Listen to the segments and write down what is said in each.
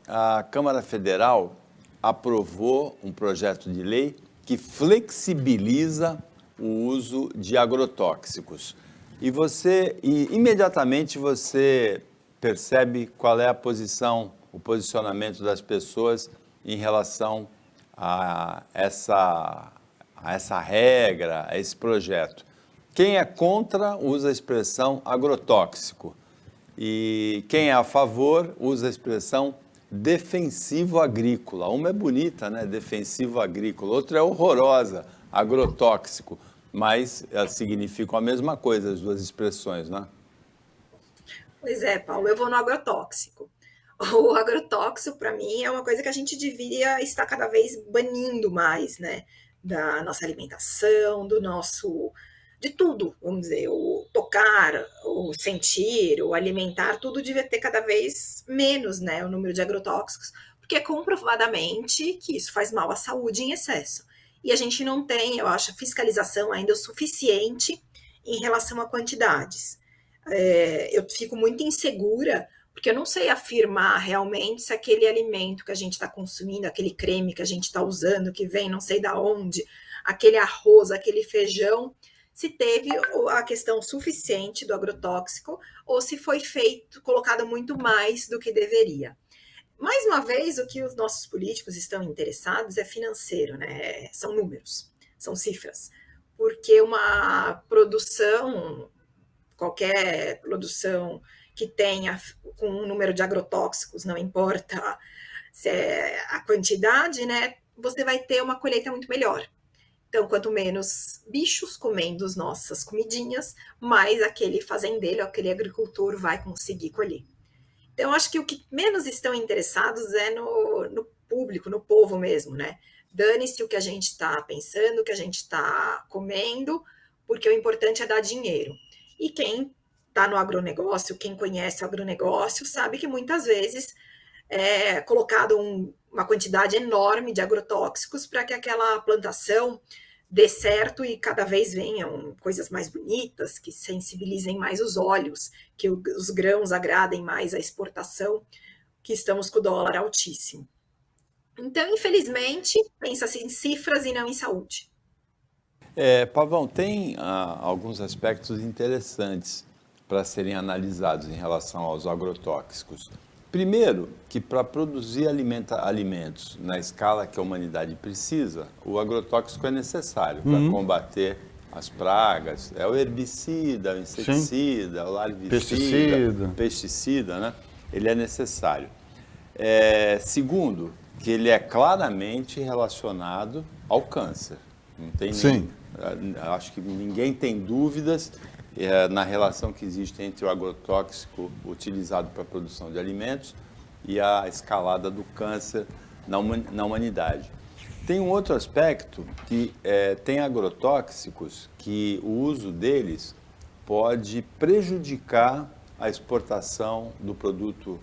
a Câmara Federal aprovou um projeto de lei que flexibiliza o uso de agrotóxicos. E imediatamente você percebe qual é o posicionamento das pessoas em relação a essa regra, a esse projeto. Quem é contra usa a expressão agrotóxico e quem é a favor usa a expressão defensivo agrícola. Uma é bonita, né? Defensivo agrícola. Outra é horrorosa, agrotóxico. Mas elas significam a mesma coisa, as duas expressões, né? Pois é, Paulo, eu vou no agrotóxico. O agrotóxico, para mim, é uma coisa que a gente deveria estar cada vez banindo mais, né? Da nossa alimentação, de tudo, vamos dizer, o tocar, o sentir, o alimentar, tudo devia ter cada vez menos, né? O número de agrotóxicos, porque é comprovadamente que isso faz mal à saúde em excesso. E a gente não tem, eu acho, fiscalização ainda o suficiente em relação a quantidades. Eu fico muito insegura, porque eu não sei afirmar realmente se aquele alimento que a gente está consumindo, aquele creme que a gente está usando, que vem não sei da onde, aquele arroz, aquele feijão, se teve a questão suficiente do agrotóxico ou se foi colocado muito mais do que deveria. Mais uma vez, o que os nossos políticos estão interessados é financeiro, né? São números, são cifras. Porque uma produção, qualquer produção que tenha com um número de agrotóxicos, não importa se é a quantidade, né? Você vai ter uma colheita muito melhor. Então, quanto menos bichos comendo as nossas comidinhas, mais aquele fazendeiro, aquele agricultor vai conseguir colher. Então, acho que o que menos estão interessados é no público, no povo mesmo, né? Dane-se o que a gente está pensando, o que a gente está comendo, porque o importante é dar dinheiro. E quem está no agronegócio, quem conhece o agronegócio, sabe que muitas vezes é colocado uma quantidade enorme de agrotóxicos para que aquela plantação dê certo e cada vez venham coisas mais bonitas, que sensibilizem mais os olhos, que os grãos agradem mais a exportação, que estamos com o dólar altíssimo. Então, infelizmente, pensa-se em cifras e não em saúde. Pavão, tem alguns aspectos interessantes para serem analisados em relação aos agrotóxicos. Primeiro, que para produzir alimentos na escala que a humanidade precisa, o agrotóxico é necessário para combater as pragas. É o herbicida, o inseticida, Sim. O larvicida, pesticida, né? Ele é necessário. Segundo, que ele é claramente relacionado ao câncer. Não tem Sim. Acho que ninguém tem dúvidas na relação que existe entre o agrotóxico utilizado para a produção de alimentos e a escalada do câncer na humanidade. Tem um outro aspecto que tem agrotóxicos que o uso deles pode prejudicar a exportação do produto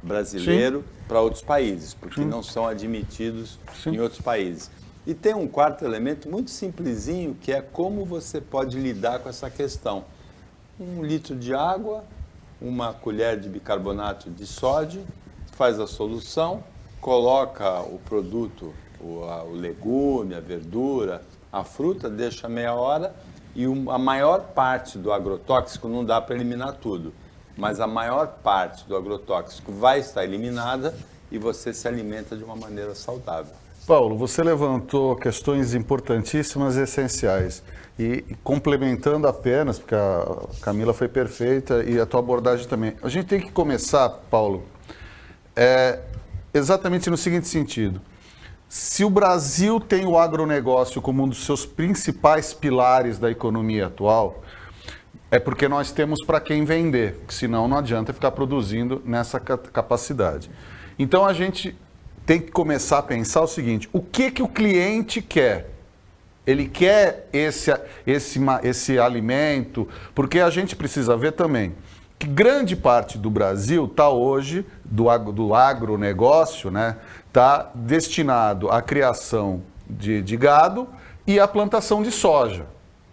brasileiro para outros países, porque não são admitidos em outros países. E tem um quarto elemento muito simplesinho, que é como você pode lidar com essa questão. 1 litro de água, 1 colher de bicarbonato de sódio, faz a solução, coloca o produto, o legume, a verdura, a fruta, deixa meia hora e a maior parte do agrotóxico, não dá para eliminar tudo, mas a maior parte do agrotóxico vai estar eliminada e você se alimenta de uma maneira saudável. Paulo, você levantou questões importantíssimas e essenciais. E complementando apenas, porque a Camila foi perfeita e a tua abordagem também. A gente tem que começar, Paulo, exatamente no seguinte sentido. Se o Brasil tem o agronegócio como um dos seus principais pilares da economia atual, é porque nós temos para quem vender, porque senão não adianta ficar produzindo nessa capacidade. Então a gente tem que começar a pensar o seguinte: o que o cliente quer? Ele quer esse alimento, porque a gente precisa ver também que grande parte do Brasil está hoje, do agronegócio, né, está destinado à criação de gado e à plantação de soja.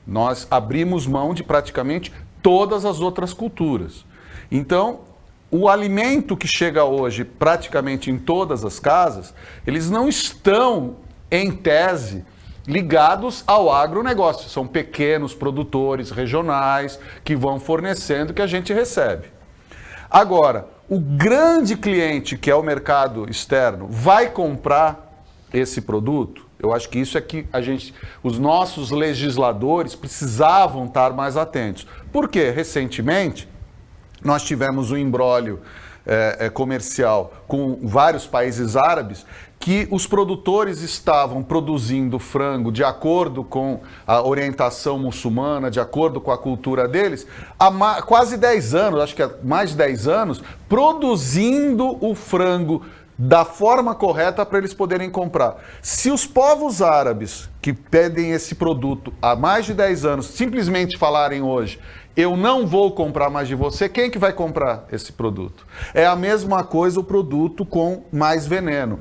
Nós abrimos mão de praticamente todas as outras culturas. Então, o alimento que chega hoje praticamente em todas as casas, eles não estão, em tese, ligados ao agronegócio. São pequenos produtores regionais que vão fornecendo que a gente recebe. Agora, o grande cliente, que é o mercado externo, vai comprar esse produto? Eu acho que isso é que os nossos legisladores precisavam estar mais atentos. Por quê? Recentemente, nós tivemos um imbróglio comercial com vários países árabes que os produtores estavam produzindo frango de acordo com a orientação muçulmana, de acordo com a cultura deles, há quase 10 anos, acho que há mais de 10 anos, produzindo o frango da forma correta para eles poderem comprar. Se os povos árabes que pedem esse produto há mais de 10 anos simplesmente falarem hoje: eu não vou comprar mais de você, quem que vai comprar esse produto? É a mesma coisa o produto com mais veneno.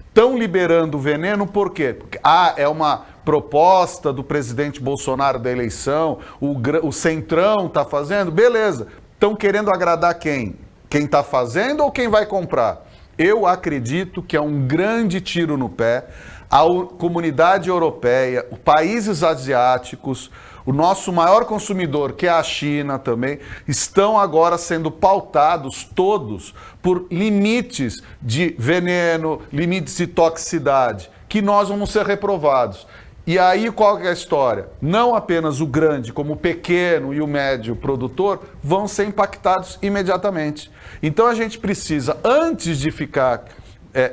Estão liberando o veneno por quê? Porque é uma proposta do presidente Bolsonaro da eleição, o Centrão está fazendo, beleza. Estão querendo agradar quem? Quem está fazendo ou quem vai comprar? Eu acredito que é um grande tiro no pé. A comunidade europeia, os países asiáticos, o nosso maior consumidor, que é a China também, estão agora sendo pautados todos por limites de veneno, limites de toxicidade, que nós vamos ser reprovados. E aí qual que é a história? Não apenas o grande, como o pequeno e o médio produtor vão ser impactados imediatamente. Então a gente precisa, antes de ficar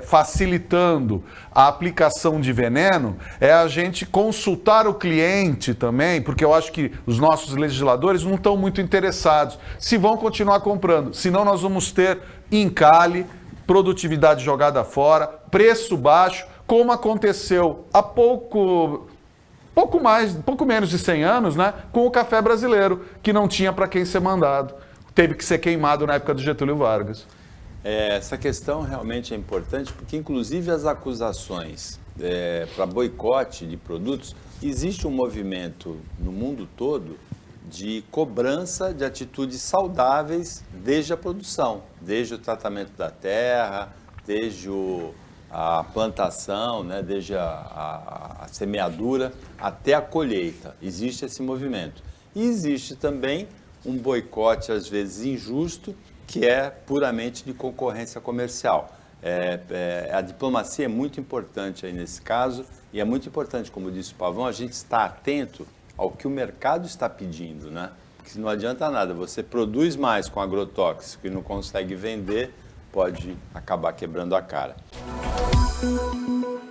facilitando a aplicação de veneno, a gente consultar o cliente também, porque eu acho que os nossos legisladores não estão muito interessados se vão continuar comprando, senão nós vamos ter encalhe, produtividade jogada fora, preço baixo, como aconteceu há pouco menos de 100 anos, né, com o café brasileiro, que não tinha para quem ser mandado. Teve que ser queimado na época do Getúlio Vargas. Essa questão realmente é importante, porque inclusive as acusações para boicote de produtos, existe um movimento no mundo todo de cobrança de atitudes saudáveis desde a produção, desde o tratamento da terra, desde a plantação, né, desde a semeadura até a colheita. Existe esse movimento. E existe também um boicote, às vezes injusto, que é puramente de concorrência comercial. A diplomacia é muito importante aí nesse caso, e é muito importante, como disse o Pavão, a gente estar atento ao que o mercado está pedindo, né? Porque não adianta nada, você produz mais com agrotóxico e não consegue vender, pode acabar quebrando a cara.